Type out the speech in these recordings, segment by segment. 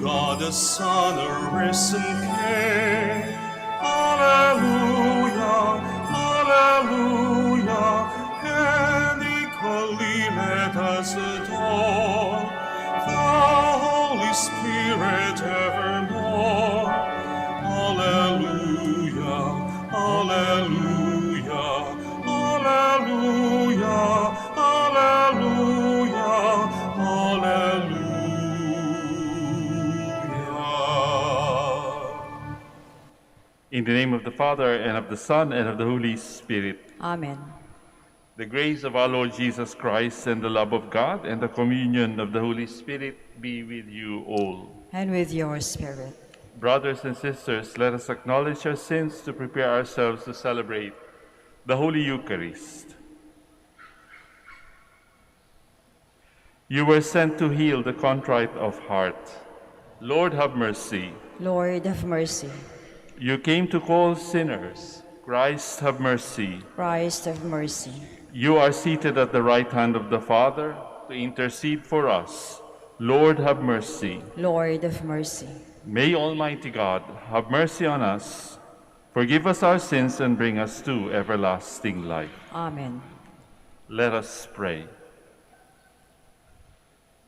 God the Son, a risen King. Alleluia, alleluia, and equally let us adore the Holy Spirit evermore. Alleluia, alleluia, alleluia, alleluia, alleluia. In the name of the Father, and of the Son, and of the Holy Spirit. Amen. The grace of our Lord Jesus Christ, and the love of God, and the communion of the Holy Spirit be with you all. And with your spirit. Brothers and sisters, let us acknowledge our sins to prepare ourselves to celebrate the Holy Eucharist. You were sent to heal the contrite of heart. Lord, have mercy. Lord, have mercy. You came to call sinners. Christ, have mercy. Christ, have mercy. You are seated at the right hand of the Father to intercede for us. Lord, have mercy. Lord, have mercy. May Almighty God have mercy on us, forgive us our sins, and bring us to everlasting life. Amen. Let us pray.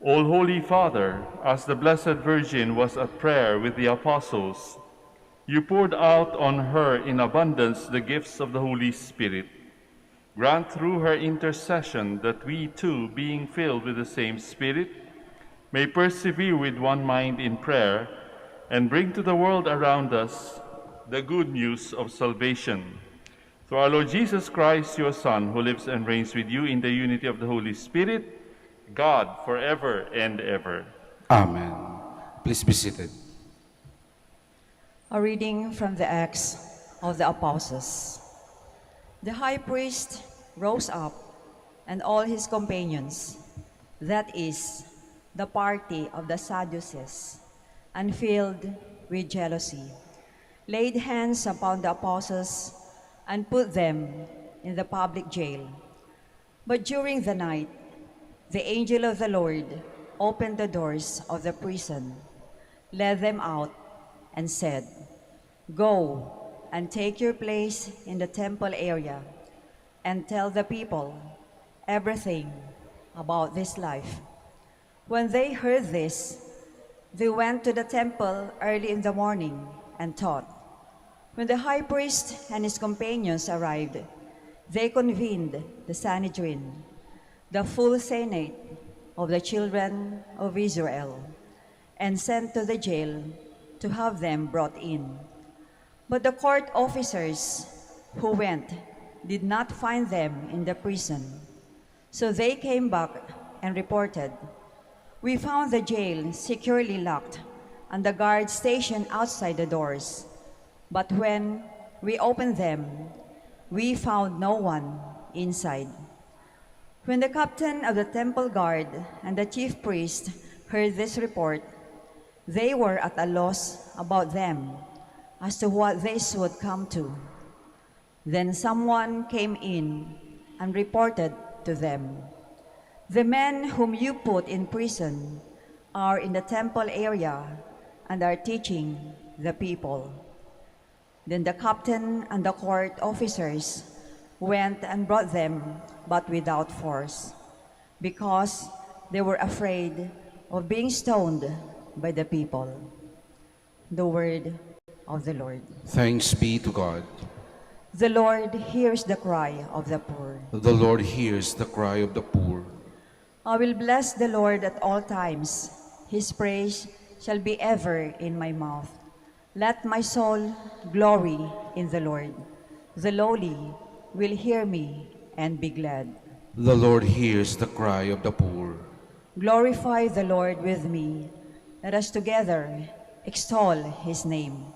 O Holy Father, as the Blessed Virgin was at prayer with the apostles, you poured out on her in abundance the gifts of the Holy Spirit. Grant through her intercession that we too, being filled with the same Spirit, may persevere with one mind in prayer and bring to the world around us the good news of salvation. Through our Lord Jesus Christ, your Son, who lives and reigns with you in the unity of the Holy Spirit, God, forever and ever. Amen. Please be seated. A reading from the Acts of the Apostles. The high priest rose up, and all his companions, that is, the party of the Sadducees, and filled with jealousy, laid hands upon the apostles and put them in the public jail. But during the night, the angel of the Lord opened the doors of the prison, led them out, and said, "Go and take your place in the temple area and tell the people everything about this life." When they heard this, they went to the temple early in the morning and taught. When the high priest and his companions arrived, they convened the Sanhedrin, the full Senate of the children of Israel, and sent to the jail to have them brought in. But the court officers who went did not find them in the prison. So they came back and reported, "We found the jail securely locked and the guards stationed outside the doors. But when we opened them, we found no one inside." When the captain of the temple guard and the chief priest heard this report, they were at a loss about them as to what they should come to. Then someone came in and reported to them, "The men whom you put in prison are in the temple area and are teaching the people." Then the captain and the court officers went and brought them, but without force, because they were afraid of being stoned by the people. The word of the Lord. Thanks be to God. The Lord hears the cry of the poor. The Lord hears the cry of the poor. I will bless the Lord at all times. His praise shall be ever in my mouth. Let my soul glory in the Lord. The lowly will hear me and be glad. The Lord hears the cry of the poor. Glorify the Lord with me. Let us together extol his name.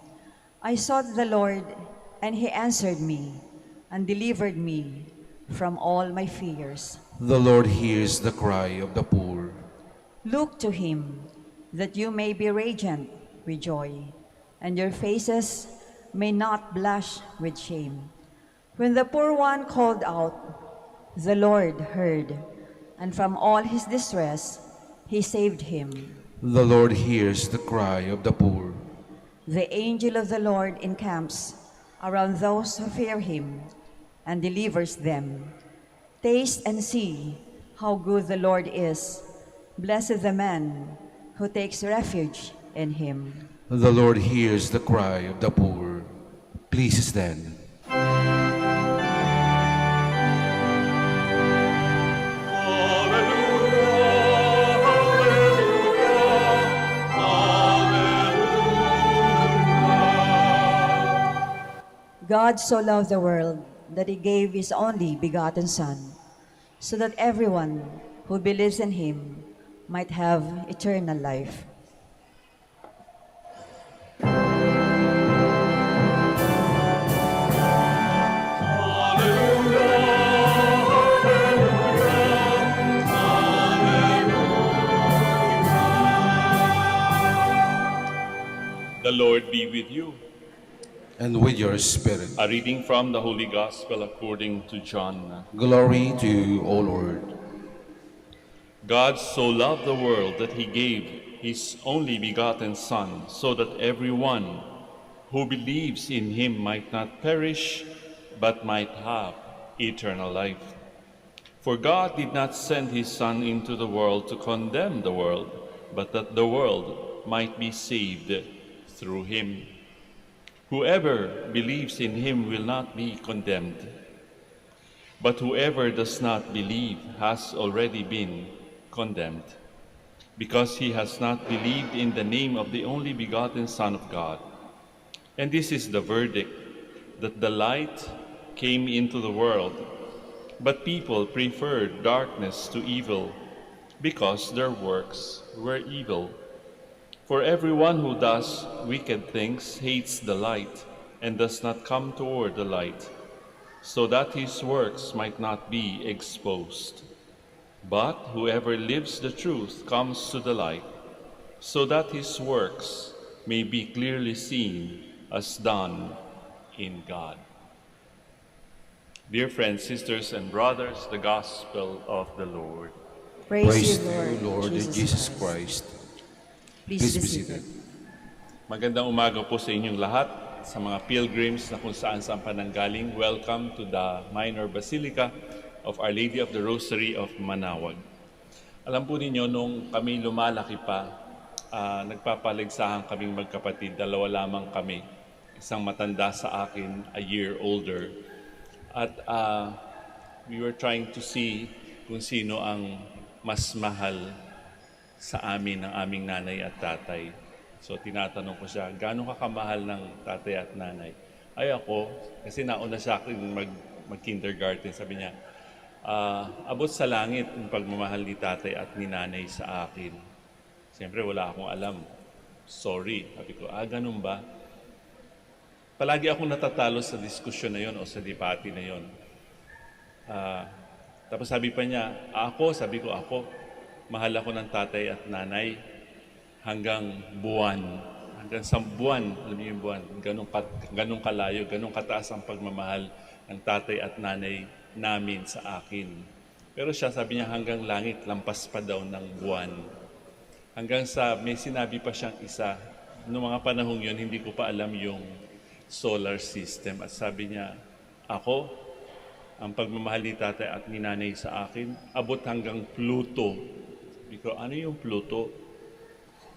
I sought the Lord, and he answered me and delivered me from all my fears. The Lord hears the cry of the poor. Look to him, that you may be radiant with joy, and your faces may not blush with shame. When the poor one called out, the Lord heard, and from all his distress he saved him. The Lord hears the cry of the poor. The angel of the Lord encamps around those who fear him and delivers them. Taste and see how good the Lord is. Blessed the man who takes refuge in him. The Lord hears the cry of the poor. Please stand. God so loved the world that he gave his only begotten Son, so that everyone who believes in him might have eternal life. The Lord be with you. And with your spirit. A reading from the Holy Gospel according to John. Glory to you, O Lord. God so loved the world that he gave his only begotten Son, so that everyone who believes in him might not perish, but might have eternal life. For God did not send his Son into the world to condemn the world, but that the world might be saved through him. Whoever believes in him will not be condemned, but whoever does not believe has already been condemned, because he has not believed in the name of the only begotten Son of God. And this is the verdict, that the light came into the world, but people preferred darkness to evil, because their works were evil. For everyone who does wicked things hates the light and does not come toward the light, so that his works might not be exposed. But whoever lives the truth comes to the light, so that his works may be clearly seen as done in God. Dear friends, sisters, and brothers, the Gospel of the Lord. Praise to you, you, Lord Jesus Christ. Please be seated. Magandang umaga po sa inyong lahat, sa mga pilgrims na kung saan-saan pa nanggaling. Welcome to the Minor Basilica of Our Lady of the Rosary of Manaoag. Alam po ninyo, nung kami lumalaki pa, nagpapaligsahan kaming magkapatid. Dalawa lamang kami. Isang matanda sa akin, a year older. At we were trying to see kung sino ang mas mahal sa amin ng aming nanay at tatay. So tinatanong ko siya, gaano ka kamahal ng tatay at nanay? Ay ako, kasi nauna siya akin mag-kindergarten, sabi niya, abot sa langit ang pagmamahal ni tatay at ni nanay sa akin. Siyempre wala akong alam. Sorry. Sabi ko, ganun ba? Palagi akong natatalo sa diskusyon na yon o sa debate na yon. Tapos sabi pa niya, sabi ko, mahal ako ng tatay at nanay hanggang buwan. Hanggang sa buwan, alam niyo yung buwan, ganun kalayo, ganun kataas ang pagmamahal ng tatay at nanay namin sa akin. Pero siya, sabi niya, hanggang langit, lampas pa daw ng buwan. Hanggang sa, may sinabi pa siyang isa, noong mga panahong yun, hindi ko pa alam yung solar system. At sabi niya, ang pagmamahal ni tatay at ni nanay sa akin, abot hanggang Pluto. Because ano yung Pluto?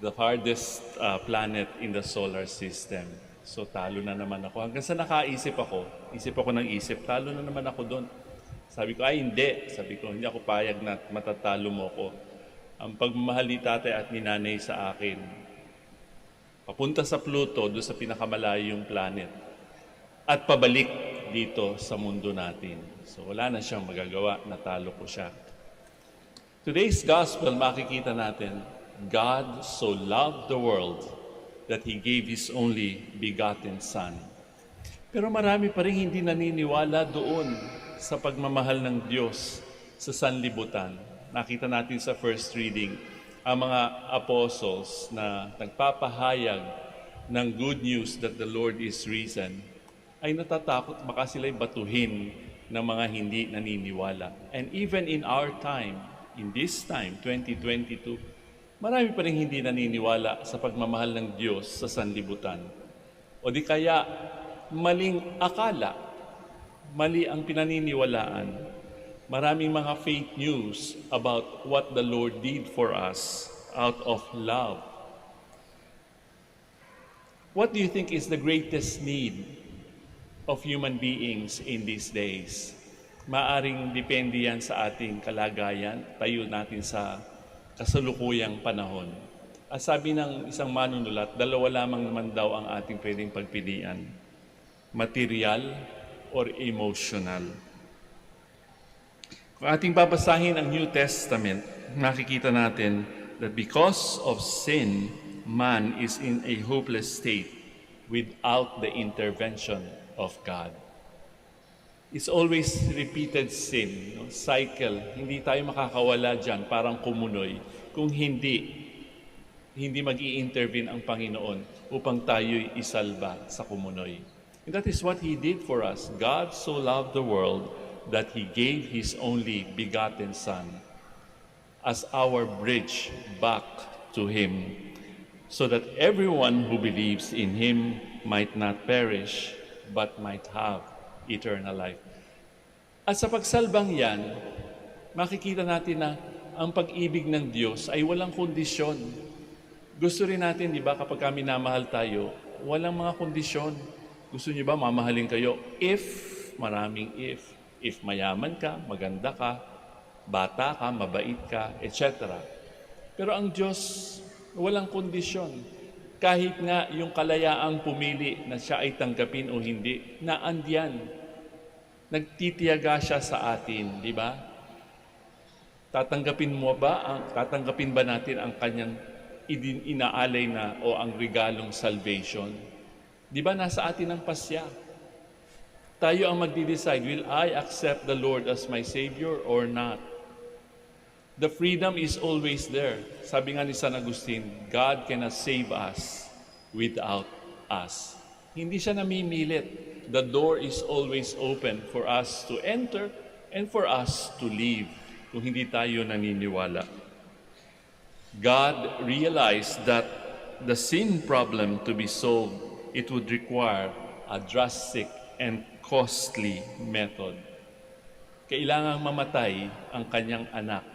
The farthest planet in the solar system. So talo na naman ako. Hanggang sa isip ako ng isip, talo na naman ako doon. Sabi ko, hindi. Sabi ko, hindi ako payag na matatalo mo ko. Ang pagmamahal ni tatay at ni nanay sa akin, papunta sa Pluto, doon sa pinakamalayong planet, at pabalik dito sa mundo natin. So wala na siyang magagawa, natalo ko siya. Today's Gospel, makikita natin, God so loved the world that He gave His only begotten Son. Pero marami pa rin hindi naniniwala doon sa pagmamahal ng Diyos sa sanlibutan. Nakita natin sa first reading, ang mga apostles na nagpapahayag ng good news that the Lord is risen, ay natatakot baka sila'y batuhin ng mga hindi naniniwala. And even in our time, in this time, 2022, Marami pa rin hindi naniniwala sa pagmamahal ng Diyos sa sanlibutan. O di kaya maling akala, mali ang pinaniniwalaan. Maraming mga fake news about what the Lord did for us out of love. What do you think is the greatest need of human beings in these days? Maaring depende yan sa ating kalagayan, tayo natin sa kasalukuyang panahon. At sabi ng isang manunulat, dalawa lamang naman daw ang ating pwedeng pagpilian, material or emotional. Kung ating babasahin ang New Testament, makikita natin that because of sin, man is in a hopeless state without the intervention of God. It's always repeated sin, cycle. Hindi tayo makakawala dyan, parang kumunoy, kung hindi mag-i-intervene ang Panginoon upang tayo'y isalba sa kumunoy. And that is what He did for us. God so loved the world that He gave His only begotten Son as our bridge back to Him, so that everyone who believes in Him might not perish, but might have eternal life. At sa pagsalbang yan, makikita natin na ang pag-ibig ng Diyos ay walang kondisyon. Gusto rin natin, di ba, kapag kami namahal tayo, walang mga kondisyon. Gusto niyo ba mamahalin kayo if, maraming if. If mayaman ka, maganda ka, bata ka, mabait ka, etc. Pero ang Diyos, walang kondisyon. Kahit nga yung kalayaang pumili na siya ay tanggapin o hindi, naandyan. Nagtitiyaga siya sa atin, di ba? Tatanggapin ba natin ang kanyang inaalay na o ang regalong salvation? Di ba nasa atin ang pasya? Tayo ang magdi-decide, will I accept the Lord as my Savior or not? The freedom is always there. Sabi nga ni San Agustin, God cannot save us without us. Hindi siya namimilit. The door is always open for us to enter and for us to leave kung hindi tayo naniniwala. God realized that the sin problem to be solved, it would require a drastic and costly method. Kailangang mamatay ang kanyang anak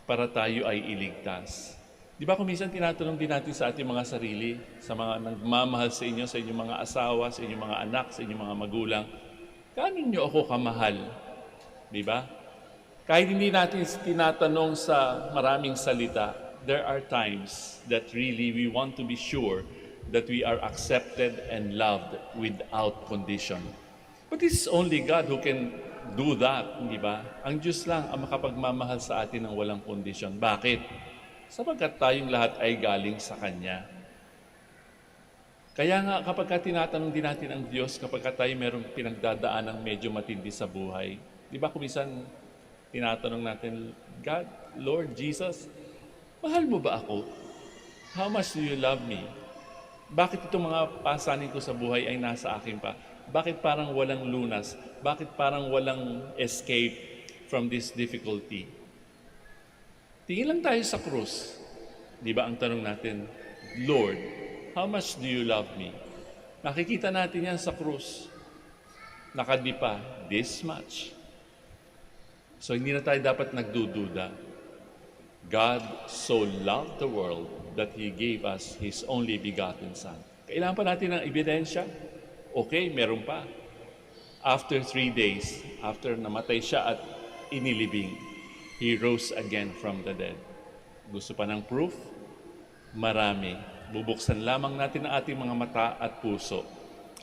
para tayo ay iligtas. Di ba kung minsan tinatanong din natin sa ating mga sarili, sa mga nagmamahal sa inyo, sa inyong mga asawa, sa inyong mga anak, sa inyong mga magulang, gaano niyo ako kamahal? Di ba? Kahit hindi natin tinatanong sa maraming salita, there are times that really we want to be sure that we are accepted and loved without condition. But it's only God who can do that, di ba? Ang Diyos lang ang makapagmamahal sa atin ng walang kondisyon. Bakit? Sapagkat tayong lahat ay galing sa Kanya. Kaya nga kapag tinatanong din natin ang Diyos, kapag tayo merong pinagdadaan ng medyo matindi sa buhay, di ba kumisan tinatanong natin, God, Lord Jesus, mahal mo ba ako? How much do you love me? Bakit itong mga pasanin ko sa buhay ay nasa akin pa? Bakit parang walang lunas? Bakit parang walang escape from this difficulty? Tingin lang tayo sa krus. Di ba ang tanong natin, Lord, how much do you love me? Nakikita natin yan sa krus. Nakadipa, this much. So hindi na tayo dapat nagdududa. God so loved the world that He gave us His only begotten Son. Kailangan pa natin ng ebidensya? Okay, meron pa. After 3 days, after namatay siya at inilibing, He rose again from the dead. Gusto pa ng proof? Marami. Bubuksan lamang natin ang ating mga mata at puso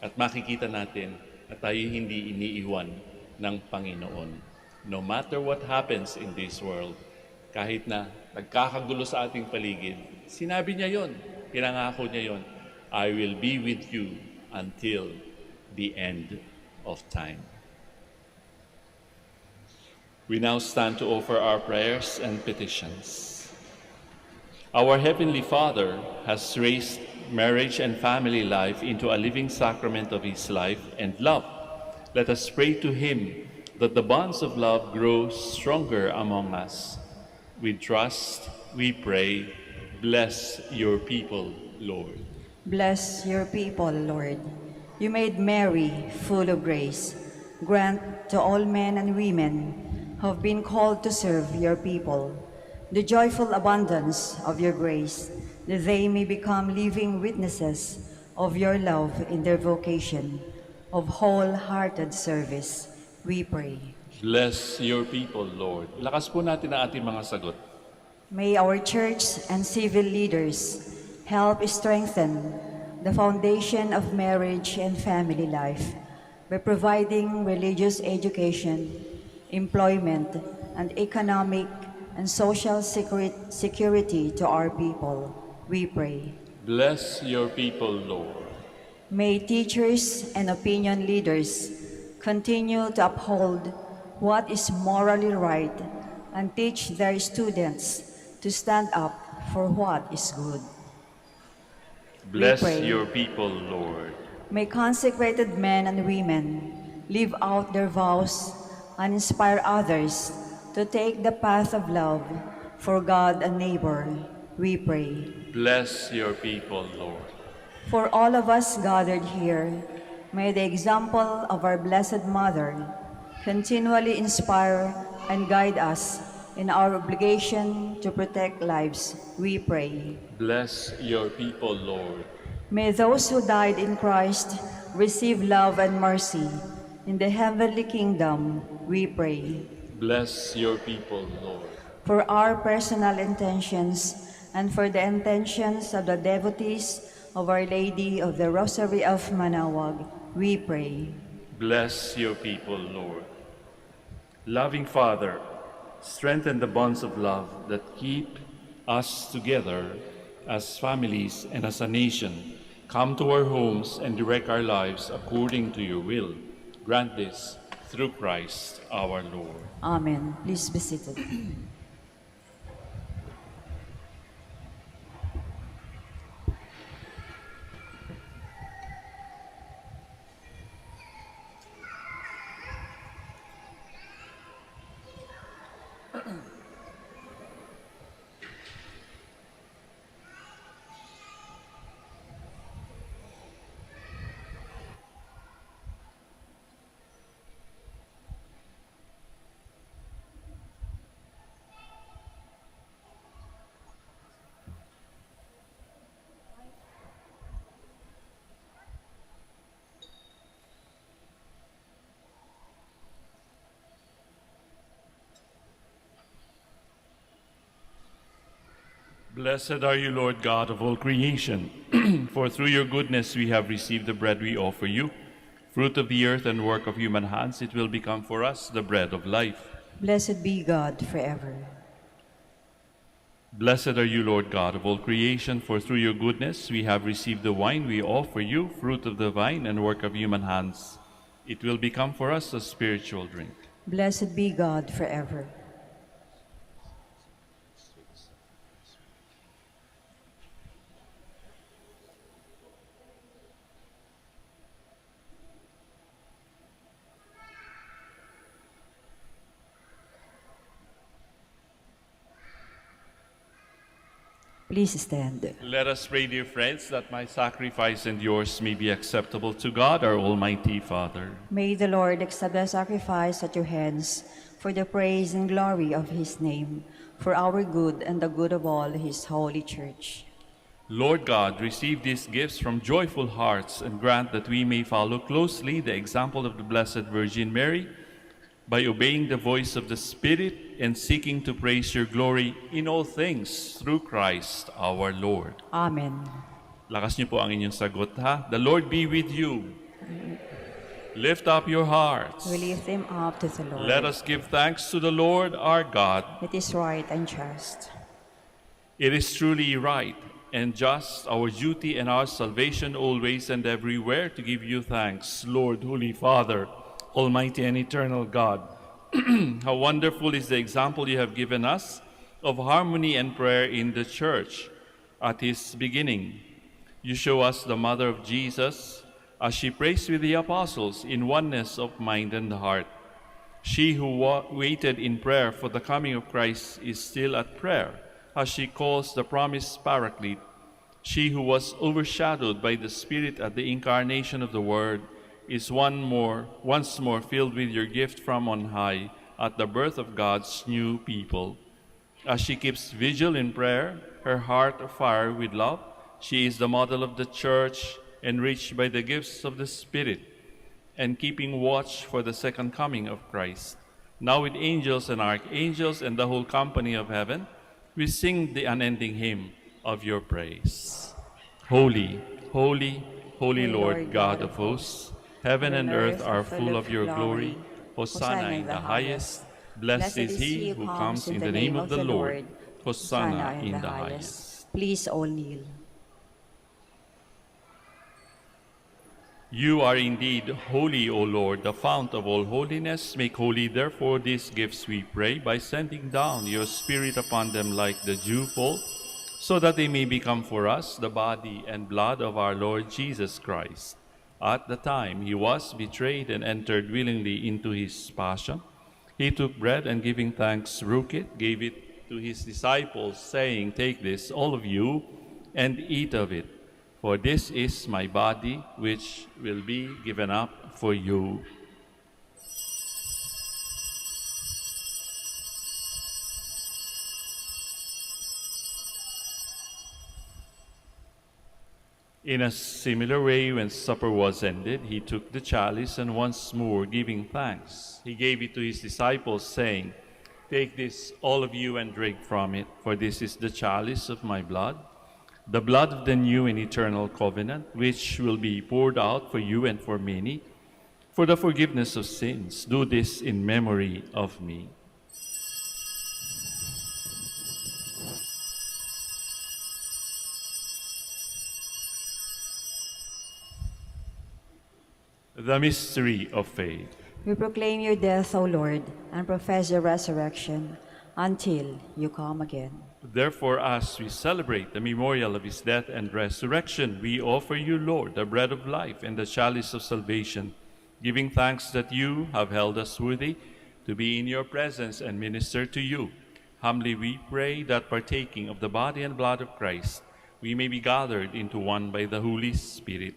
at makikita natin na tayo hindi iniiwan ng Panginoon. No matter what happens in this world, kahit na nagkakagulo sa ating paligid, sinabi niya yon, pinangako niya yon, I will be with you until the end of time. We now stand to offer our prayers and petitions. Our Heavenly Father has raised marriage and family life into a living sacrament of His life and love. Let us pray to Him that the bonds of love grow stronger among us. With trust, we pray, bless your people, Lord. Bless your people, Lord. You made Mary full of grace. Grant to all men and women who have been called to serve your people the joyful abundance of your grace, that they may become living witnesses of your love in their vocation of wholehearted service. We pray. Bless your people, Lord. Ilakas po natin ang ating mga sagot. May our church and civil leaders help strengthen the foundation of marriage and family life by providing religious education, employment, and economic and social security to our people. We pray. Bless your people, Lord. May teachers and opinion leaders continue to uphold what is morally right and teach their students to stand up for what is good. Bless pray. your people, Lord. May consecrated men and women live out their vows and inspire others to take the path of love for God and neighbor. We pray. Bless your people, Lord. For all of us gathered here, may the example of our Blessed Mother continually inspire and guide us in our obligation to protect lives. We pray. Bless your people, Lord. May those who died in Christ receive love and mercy in the heavenly kingdom. We pray. Bless your people, Lord. For our personal intentions and for the intentions of the devotees of Our Lady of the Rosary of Manaoag, we pray. Bless your people, Lord. Loving Father, strengthen the bonds of love that keep us together as families and as a nation. Come to our homes and direct our lives according to your will. Grant this through Christ our Lord. Amen. Please be seated. Blessed are you, Lord God of all creation, for through your goodness we have received the bread we offer you. Fruit of the earth and work of human hands, it will become for us the bread of life. Blessed be God forever. Blessed are you, Lord God of all creation, for through your goodness we have received the wine we offer you, fruit of the vine and work of human hands. It will become for us a spiritual drink. Blessed be God forever. Please stand. Let us pray, dear friends, that my sacrifice and yours may be acceptable to God, our Almighty Father. May the Lord accept the sacrifice at your hands for the praise and glory of his name, for our good and the good of all his holy church. Lord God, receive these gifts from joyful hearts and grant that we may follow closely the example of the Blessed Virgin Mary by obeying the voice of the Spirit and seeking to praise your glory in all things through Christ our Lord. Amen. Lakas niyo po ang inyong sagot, ha? The Lord be with you. Lift up your hearts. We lift them up to the Lord. Let us give thanks to the Lord our God. It is right and just. It is truly right and just, our duty and our salvation always and everywhere, to give you thanks, Lord, Holy Father, Almighty and eternal God. How wonderful is the example you have given us of harmony and prayer in the Church. At his beginning, you show us the Mother of Jesus as she prays with the apostles in oneness of mind and heart. She who waited in prayer for the coming of Christ is still at prayer, as she calls the promised Paraclete. She who was overshadowed by the Spirit at the incarnation of the Word is once more filled with your gift from on high at the birth of God's new people. As she keeps vigil in prayer, her heart afire with love, she is the model of the Church, enriched by the gifts of the Spirit, and keeping watch for the second coming of Christ. Now with angels and archangels and the whole company of heaven, we sing the unending hymn of your praise. Holy, holy, holy Lord God of hosts, heaven and earth are full of your glory. Hosanna in the highest. Blessed is he who comes in the name of the Lord. Hosanna in the highest. Please all kneel. You are indeed holy, O Lord, the fount of all holiness. Make holy, therefore, these gifts, we pray, by sending down your Spirit upon them like the dewfall, so that they may become for us the body and blood of our Lord Jesus Christ. At the time he was betrayed and entered willingly into his passion, he took bread and giving thanks, broke it, gave it to his disciples, saying, "Take this, all of you, and eat of it. For this is my body, which will be given up for you." In a similar way, when supper was ended, he took the chalice, and once more giving thanks, he gave it to his disciples, saying, "Take this, all of you, and drink from it, for this is the chalice of my blood, the blood of the new and eternal covenant, which will be poured out for you and for many, for the forgiveness of sins. Do this in memory of me." The mystery of faith. We proclaim your death, O Lord, and profess your resurrection until you come again. Therefore, as we celebrate the memorial of his death and resurrection, we offer you, Lord, the bread of life and the chalice of salvation, giving thanks that you have held us worthy to be in your presence and minister to you. Humbly we pray that, partaking of the body and blood of Christ, we may be gathered into one by the Holy Spirit.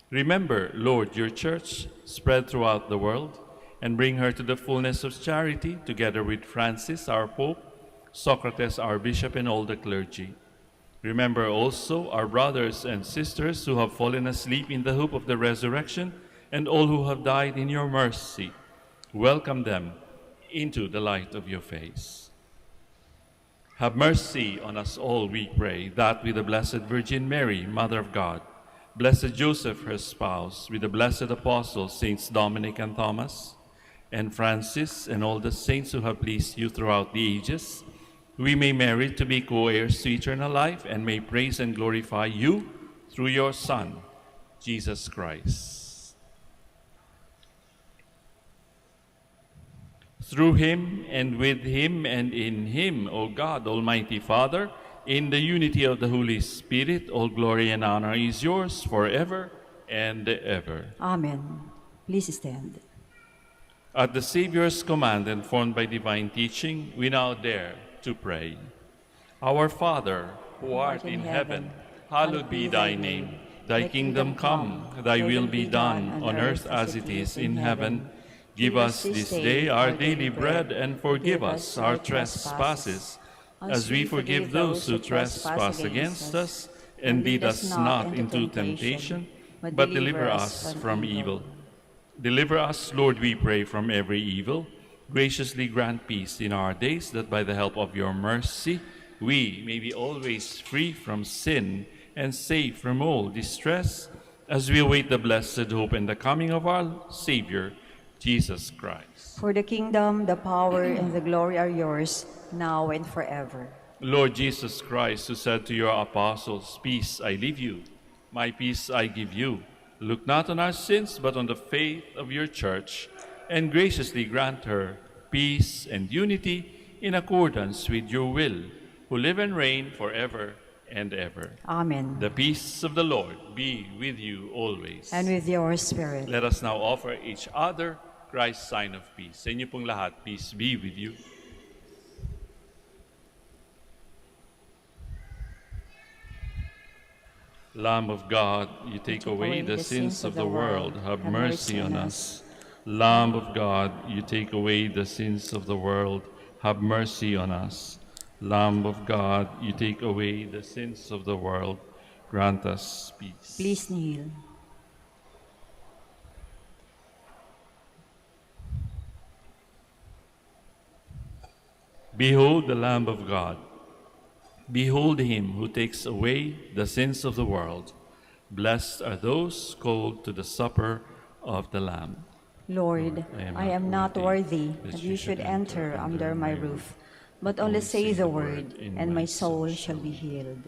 Remember, Lord, your church spread throughout the world, and bring her to the fullness of charity, together with Francis, our Pope, Socrates, our bishop, and all the clergy. Remember also our brothers and sisters who have fallen asleep in the hope of the resurrection, and all who have died in your mercy. Welcome them into the light of your face. Have mercy on us all, we pray, that with the Blessed Virgin Mary, Mother of God, Blessed Joseph, her spouse, with the blessed apostles, Saints Dominic and Thomas, and Francis, and all the saints who have pleased you throughout the ages, we may merit to be co-heirs to eternal life, and may praise and glorify you through your Son, Jesus Christ. Through him, and with him, and in him, O God, Almighty Father, in the unity of the Holy Spirit, all glory and honor is yours forever and ever. Amen. Please stand. At the Savior's command, and formed by divine teaching, we now dare to pray. Our Father, who art in heaven, hallowed be thy name. Thy kingdom come, thy will be done, on earth as it is in heaven. Give us this day our daily bread, and forgive us our trespasses, as we forgive those who trespass against us. And lead us not into temptation, but deliver us from evil. Deliver us, Lord, we pray, from every evil. Graciously grant peace in our days, that by the help of your mercy we may be always free from sin and safe from all distress, as we await the blessed hope and the coming of our Savior, Jesus Christ. For the kingdom, the power, and the glory are yours, now and forever. Lord Jesus Christ, who said to your apostles, "Peace I leave you, my peace I give you," look not on our sins, but on the faith of your church, and graciously grant her peace and unity in accordance with your will, who live and reign forever and ever. Amen. The peace of the Lord be with you always. And with your spirit. Let us now offer each other Christ's sign of peace. Sa inyo pong lahat, peace be with you. Lamb of God, you take away the sins of the world, have mercy on us. Lamb of God, you take away the sins of the world, have mercy on us. Lamb of God, you take away the sins of the world, grant us peace. Please kneel. Behold the Lamb of God. Behold him who takes away the sins of the world. Blessed are those called to the supper of the Lamb. Lord, I am not worthy that you should enter under my roof, but only say the word, and my soul shall be healed.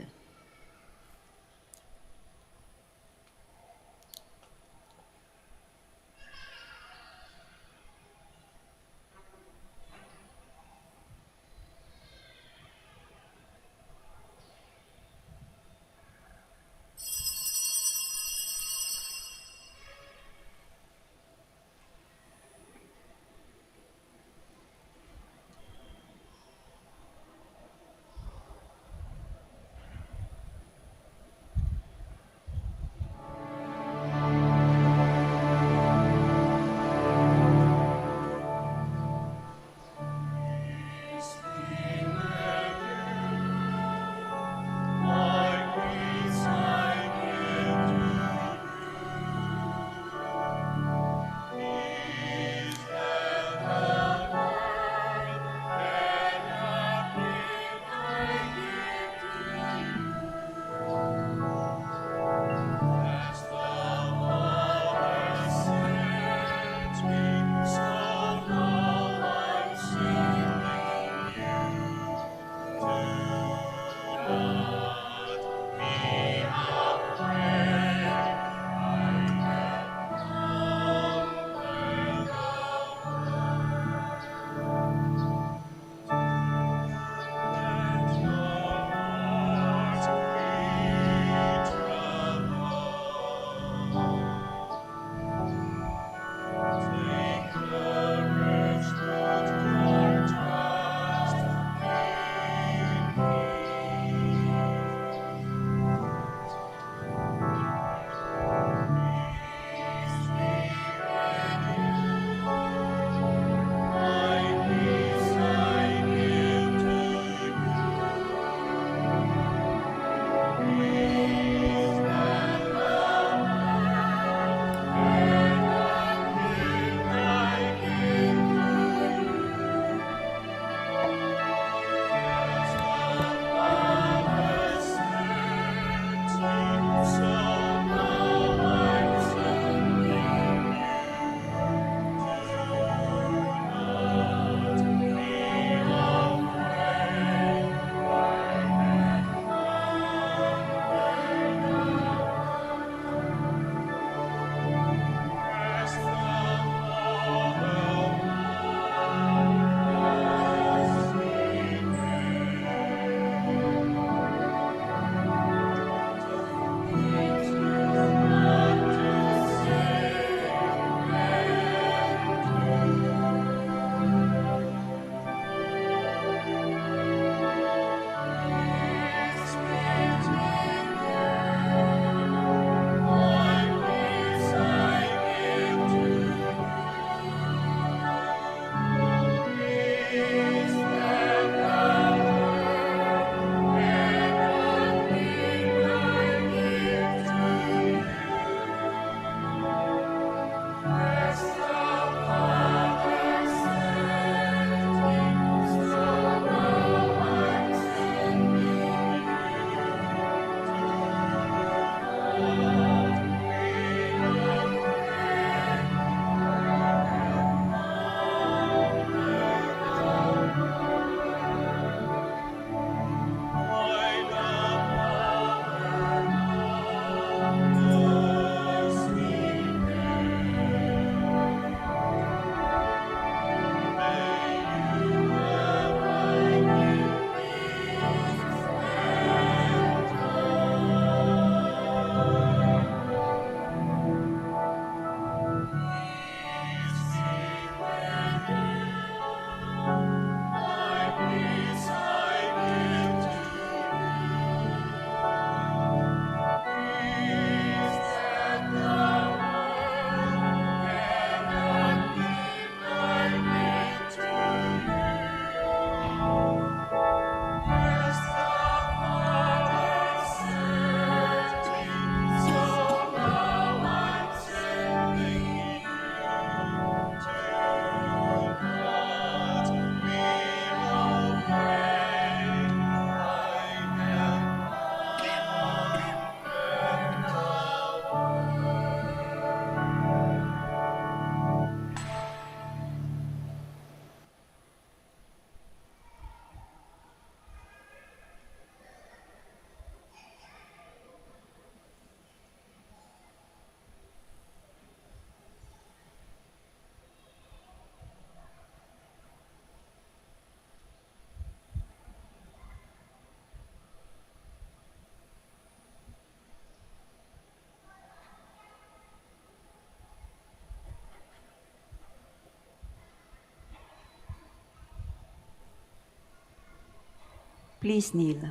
Please kneel.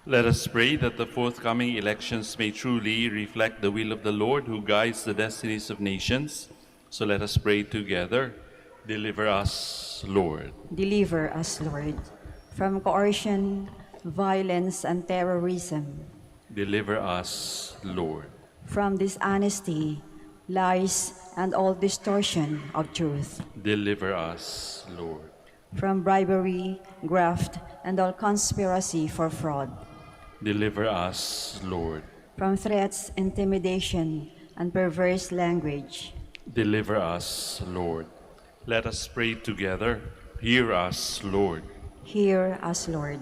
Let us pray that the forthcoming elections may truly reflect the will of the Lord who guides the destinies of nations. So let us pray together. Deliver us, Lord. Deliver us, Lord, from coercion, violence, and terrorism, Deliver us, Lord. from dishonesty, lies, and all distortion of truth, Deliver us, Lord. from bribery, graft, and all conspiracy for fraud, Deliver us, Lord. from threats, intimidation, and perverse language, Deliver us, Lord. Let us pray together. Hear us, Lord. Hear us, Lord,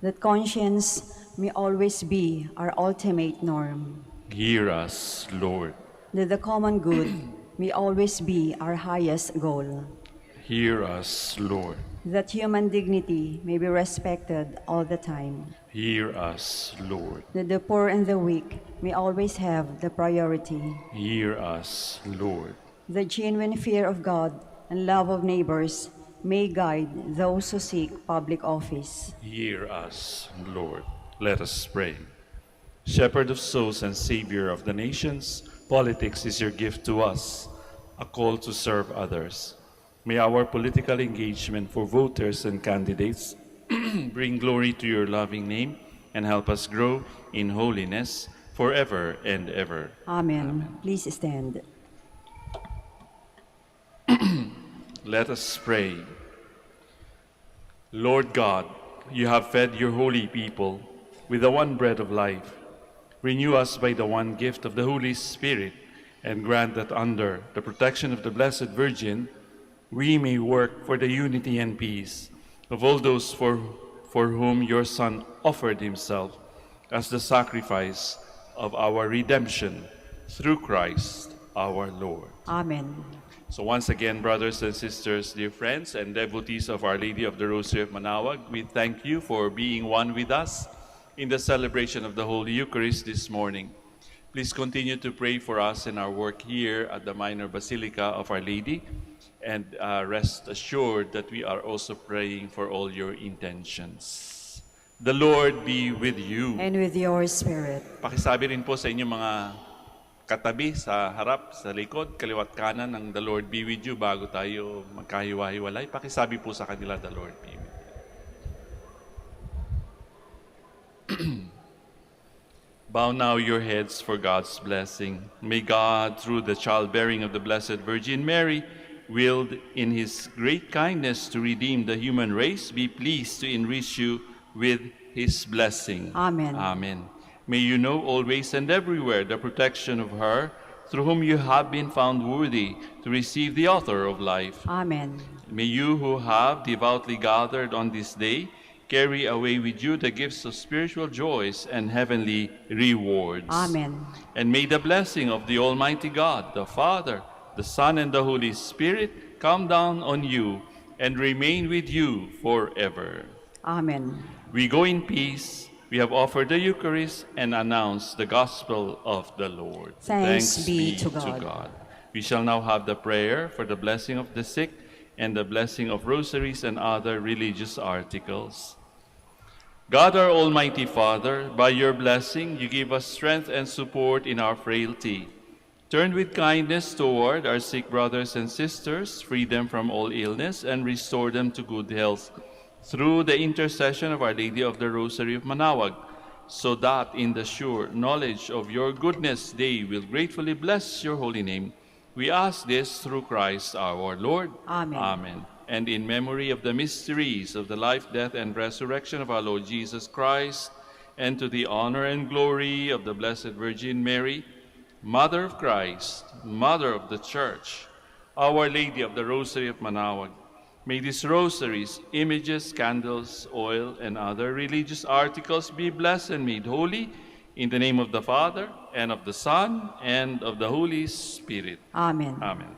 that conscience may always be our ultimate norm, Hear us, Lord. that the common good may always be our highest goal, Hear us, Lord. that human dignity may be respected all the time, Hear us, Lord. that the poor and the weak may always have the priority, Hear us, Lord. the genuine fear of God and love of neighbors may guide those who seek public office. Hear us, Lord. Let us pray. Shepherd of souls and Savior of the nations, politics is your gift to us, a call to serve others. May our political engagement for voters and candidates bring glory to your loving name and help us grow in holiness forever and ever. Amen. Please stand. Let us pray. Lord God, you have fed your holy people with the one bread of life. Renew us by the one gift of the Holy Spirit, and grant that under the protection of the Blessed Virgin, we may work for the unity and peace of all those for whom your Son offered himself as the sacrifice of our redemption through Christ our Lord. Amen. So once again, brothers and sisters, dear friends and devotees of Our Lady of the Rosary of Manaoag, we thank you for being one with us in the celebration of the Holy Eucharist this morning. Please continue to pray for us in our work here at the Minor Basilica of Our Lady, and rest assured that we are also praying for all your intentions. The Lord be with you. And with your spirit. Pakisabi rin po sa inyong mga katabi, sa harap, sa likod, kaliwat kanan ng The Lord be with you bago tayo magkahiwa-hiwalay. Pakisabi po sa kanila, The Lord be with you. Bow now your heads for God's blessing. May God, through the childbearing of the Blessed Virgin Mary, willed in his great kindness to redeem the human race, be pleased to enrich you with his blessing. Amen. Amen. May you know always and everywhere the protection of her, through whom you have been found worthy to receive the author of life. Amen. May you who have devoutly gathered on this day carry away with you the gifts of spiritual joys and heavenly rewards. Amen. And may the blessing of the Almighty God, the Father, the Son, and the Holy Spirit come down on you and remain with you forever. Amen. We go in peace. We have offered the Eucharist and announced the gospel of the Lord. Thanks be to God. We shall now have the prayer for the blessing of the sick and the blessing of rosaries and other religious articles. God, our Almighty Father, by your blessing, you give us strength and support in our frailty. Turn with kindness toward our sick brothers and sisters, free them from all illness, and restore them to good health, through the intercession of Our Lady of the Rosary of Manaoag, so that in the sure knowledge of your goodness they will gratefully bless your holy name. We ask this through Christ our Lord. Amen. Amen. And in memory of the mysteries of the life, death, and resurrection of our Lord Jesus Christ, and to the honor and glory of the Blessed Virgin Mary, Mother of Christ, Mother of the Church, Our Lady of the Rosary of Manaoag, may these rosaries, images, candles, oil, and other religious articles be blessed and made holy in the name of the Father, and of the Son, and of the Holy Spirit. Amen. Amen.